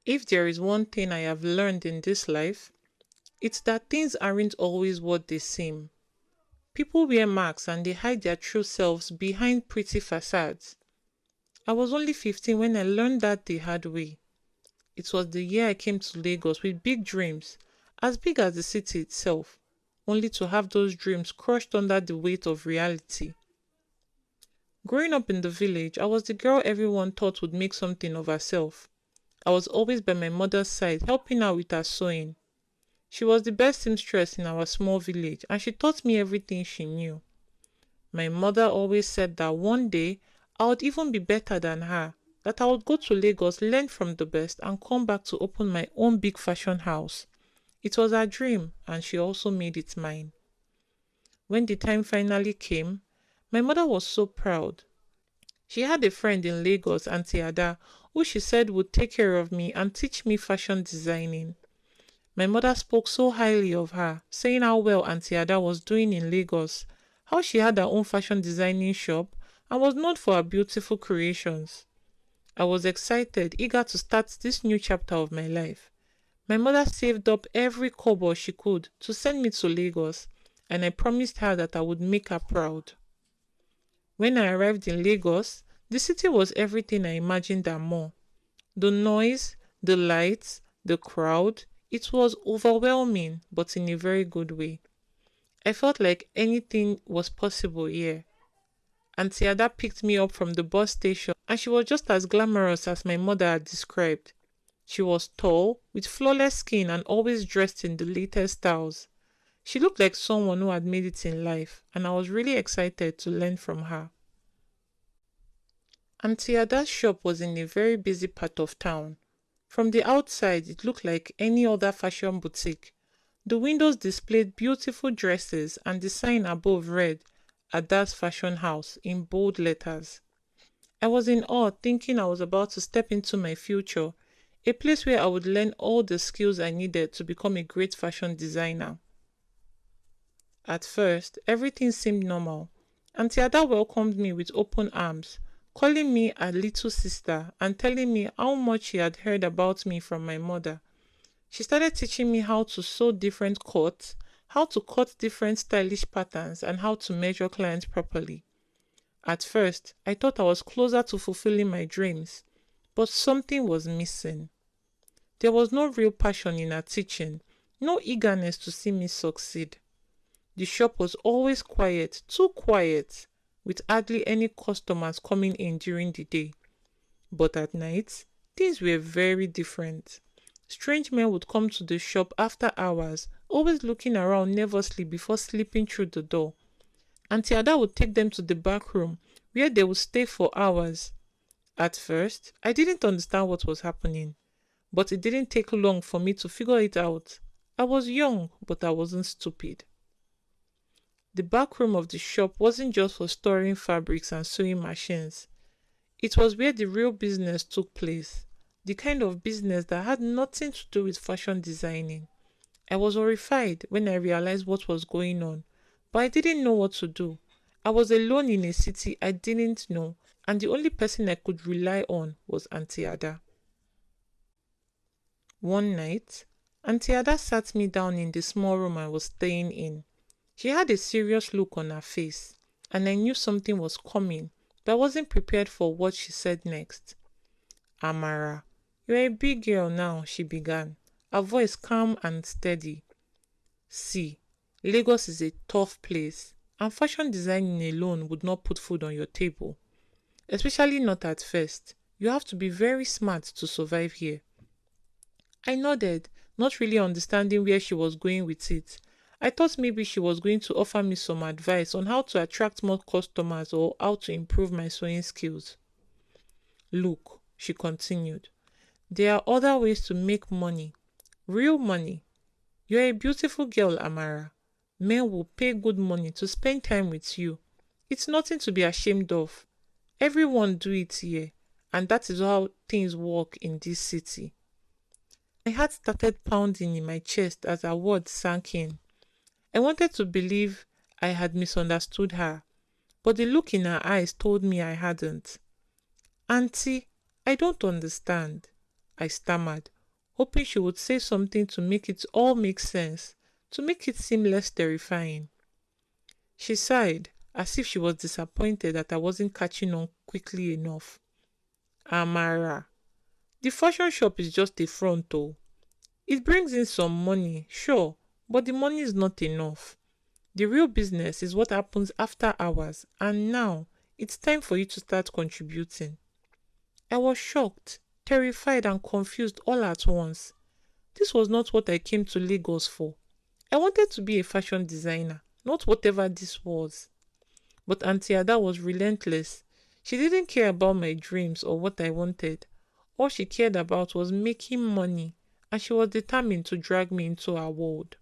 If there is one thing I have learned in this life, it's that things aren't always what they seem. People wear masks and they hide their true selves behind pretty facades. I was only 15 when I learned that the hard way. It was the year I came to Lagos with big dreams, as big as the city itself, only to have those dreams crushed under the weight of reality. Growing up in the village, I was the girl everyone thought would make something of herself. I was always by my mother's side, helping her with her sewing. She was the best seamstress in our small village, and she taught me everything she knew. My mother always said that one day I would even be better than her, that I would go to Lagos, learn from the best, and come back to open my own big fashion house. It was her dream, and she also made it mine. When the time finally came, my mother was so proud. She had a friend in Lagos, Aunty Ada, who she said would take care of me and teach me fashion designing. My mother spoke so highly of her, saying how well Aunty Ada was doing in Lagos, how she had her own fashion designing shop and was known for her beautiful creations. I was excited, eager to start this new chapter of my life. My mother saved up every kobo she could to send me to Lagos, and I promised her that I would make her proud. When I arrived in Lagos, the city was everything I imagined and more. The noise, the lights, the crowd, it was overwhelming, but in a very good way. I felt like anything was possible here. Auntie Ada picked me up from the bus station and she was just as glamorous as my mother had described. She was tall, with flawless skin and always dressed in the latest styles. She looked like someone who had made it in life, and I was really excited to learn from her. Auntie Ada's shop was in a very busy part of town. From the outside, it looked like any other fashion boutique. The windows displayed beautiful dresses and the sign above read, Ada's Fashion House in bold letters. I was in awe, thinking I was about to step into my future, a place where I would learn all the skills I needed to become a great fashion designer. At first, everything seemed normal. Auntie Ada welcomed me with open arms, calling me a little sister and telling me how much she had heard about me from my mother. She started teaching me how to sew different cuts, how to cut different stylish patterns, and how to measure clients properly. At first, I thought I was closer to fulfilling my dreams, but something was missing. There was no real passion in her teaching, no eagerness to see me succeed. The shop was always quiet, too quiet, with hardly any customers coming in during the day. But at night, things were very different. Strange men would come to the shop after hours, always looking around nervously before slipping through the door. Auntie Ada would take them to the back room, where they would stay for hours. At first, I didn't understand what was happening, but it didn't take long for me to figure it out. I was young, but I wasn't stupid. The back room of the shop wasn't just for storing fabrics and sewing machines. It was where the real business took place, the kind of business that had nothing to do with fashion designing. I was horrified when I realized what was going on, but I didn't know what to do. I was alone in a city I didn't know, and the only person I could rely on was Auntie Ada. One night, Auntie Ada sat me down in the small room I was staying in. She had a serious look on her face, and I knew something was coming, but I wasn't prepared for what she said next. Amara, you're a big girl now, she began, her voice calm and steady. See, Lagos is a tough place, and fashion designing alone would not put food on your table. Especially not at first. You have to be very smart to survive here. I nodded, not really understanding where she was going with it. I thought maybe she was going to offer me some advice on how to attract more customers or how to improve my sewing skills. Look, she continued, there are other ways to make money. Real money. You're a beautiful girl, Amara. Men will pay good money to spend time with you. It's nothing to be ashamed of. Everyone do it here, and that is how things work in this city. My heart started pounding in my chest as her words sank in. I wanted to believe I had misunderstood her, but the look in her eyes told me I hadn't. Auntie, I don't understand. I stammered, hoping she would say something to make it all make sense, to make it seem less terrifying. She sighed, as if she was disappointed that I wasn't catching on quickly enough. Amara, the fashion shop is just a front though. It brings in some money, sure, but the money is not enough. The real business is what happens after hours, and now it's time for you to start contributing. I was shocked, terrified, and confused all at once. This was not what I came to Lagos for. I wanted to be a fashion designer, not whatever this was. But Aunty Ada was relentless. She didn't care about my dreams or what I wanted. All she cared about was making money, and she was determined to drag me into her world.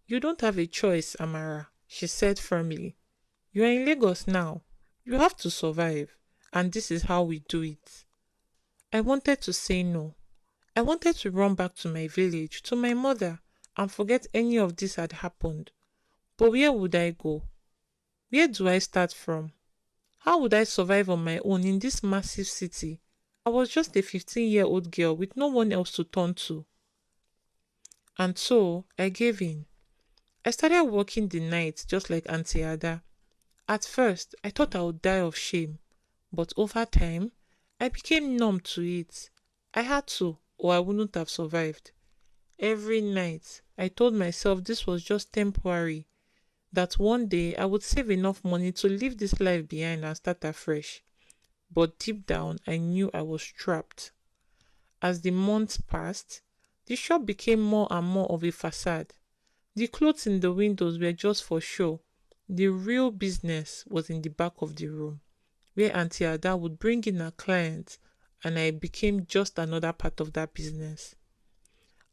You don't have a choice, Amara, she said firmly. You are in Lagos now. You have to survive, and this is how we do it. I wanted to say no. I wanted to run back to my village, to my mother, and forget any of this had happened. But where would I go? Where do I start from? How would I survive on my own in this massive city? I was just a 15-year-old girl with no one else to turn to. And so, I gave in. I started working the night just like Aunty Ada. At first, I thought I would die of shame. But over time, I became numb to it. I had to, or I wouldn't have survived. Every night, I told myself this was just temporary, that one day I would save enough money to leave this life behind and start afresh. But deep down, I knew I was trapped. As the months passed, the shop became more and more of a facade. The clothes in the windows were just for show. The real business was in the back of the room, where Aunty Ada would bring in her clients, and I became just another part of that business.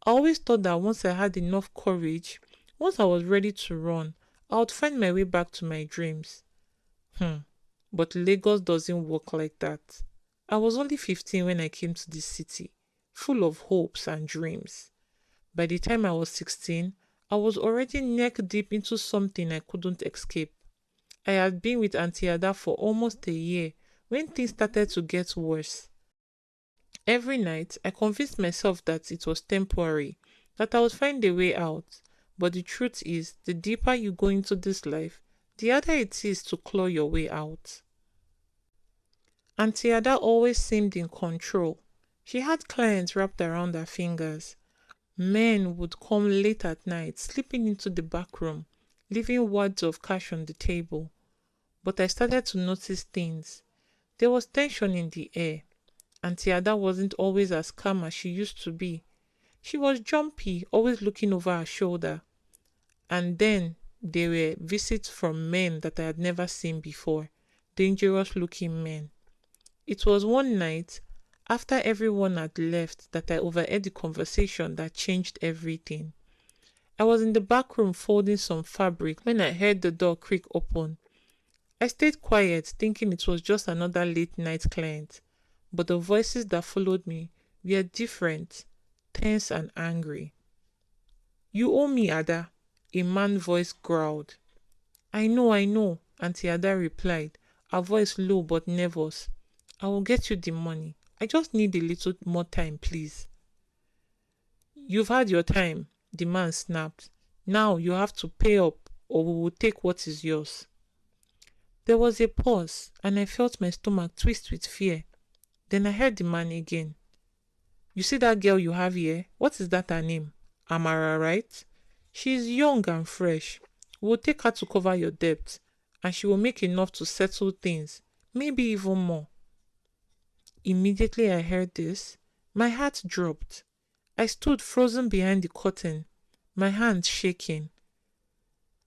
I always thought that once I had enough courage, once I was ready to run, I would find my way back to my dreams. But Lagos doesn't work like that. I was only 15 when I came to this city, full of hopes and dreams. By the time I was 16, I was already neck deep into something I couldn't escape. I had been with Aunty Ada for almost a year when things started to get worse. Every night, I convinced myself that it was temporary, that I would find a way out. But the truth is, the deeper you go into this life, the harder it is to claw your way out. Aunty Ada always seemed in control. She had clients wrapped around her fingers. Men would come late at night, slipping into the back room, leaving wads of cash on the table. But I started to notice things. There was tension in the air. Aunty Ada wasn't always as calm as she used to be. She was jumpy, always looking over her shoulder. And then there were visits from men that I had never seen before, dangerous looking men. It was one night, after everyone had left, that I overheard the conversation that changed everything. I was in the back room folding some fabric when I heard the door creak open. I stayed quiet, thinking it was just another late night client. But the voices that followed me were different, tense and angry. "You owe me, Ada," a man's voice growled. I know, Aunty Ada replied, her voice low but nervous. "I will get you the money. I just need a little more time, please." "You've had your time," the man snapped. "Now you have to pay up or we will take what is yours." There was a pause and I felt my stomach twist with fear. Then I heard the man again. "You see that girl you have here? What is that her name? Amara, right? She is young and fresh. We will take her to cover your debt, and she will make enough to settle things, maybe even more." Immediately I heard this, my heart dropped. I stood frozen behind the curtain, my hands shaking.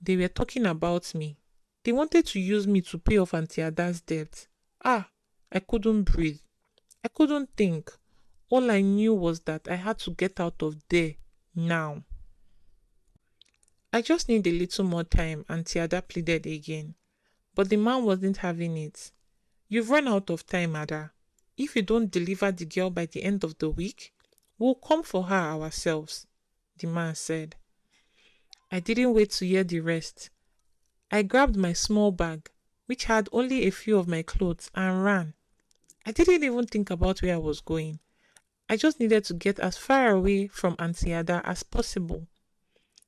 They were talking about me. They wanted to use me to pay off Aunty Ada's debt. I couldn't breathe. I couldn't think. All I knew was that I had to get out of there, now. "I just need a little more time," Aunty Ada pleaded again. But the man wasn't having it. "You've run out of time, Ada. If you don't deliver the girl by the end of the week, we'll come for her ourselves," the man said. I didn't wait to hear the rest. I grabbed my small bag, which had only a few of my clothes, and ran. I didn't even think about where I was going. I just needed to get as far away from Aunty Ada as possible.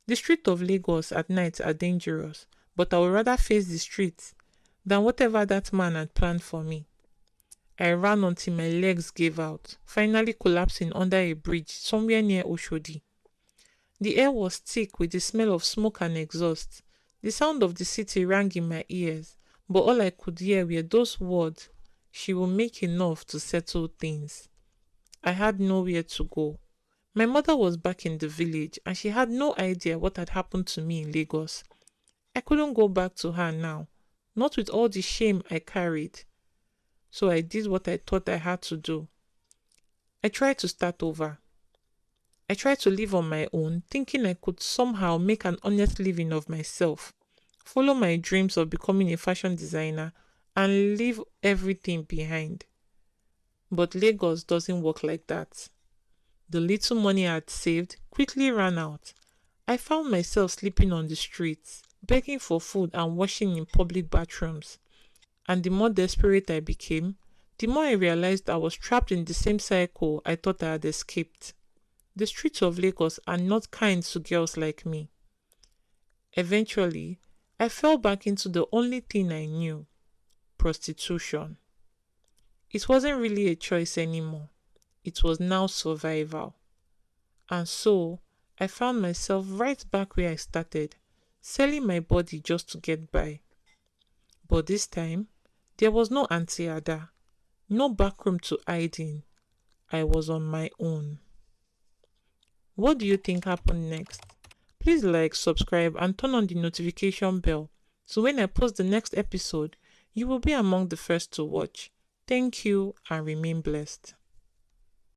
The streets of Lagos at night are dangerous, but I would rather face the streets than whatever that man had planned for me. I ran until my legs gave out, finally collapsing under a bridge somewhere near Oshodi. The air was thick with the smell of smoke and exhaust. The sound of the city rang in my ears, but all I could hear were those words, "She will make enough to settle things." I had nowhere to go. My mother was back in the village and she had no idea what had happened to me in Lagos. I couldn't go back to her now, not with all the shame I carried. So I did what I thought I had to do. I tried to start over. I tried to live on my own, thinking I could somehow make an honest living of myself, follow my dreams of becoming a fashion designer, and leave everything behind. But Lagos doesn't work like that. The little money I had saved quickly ran out. I found myself sleeping on the streets, begging for food and washing in public bathrooms. And the more desperate I became, the more I realized I was trapped in the same cycle I thought I had escaped. The streets of Lagos are not kind to girls like me. Eventually, I fell back into the only thing I knew: prostitution. It wasn't really a choice anymore. It was now survival. And so, I found myself right back where I started, selling my body just to get by. But this time, there was no Aunty Ada, no backroom to hide in. I was on my own. What do you think happened next? Please like, subscribe, and turn on the notification bell so when I post the next episode, you will be among the first to watch. Thank you and remain blessed.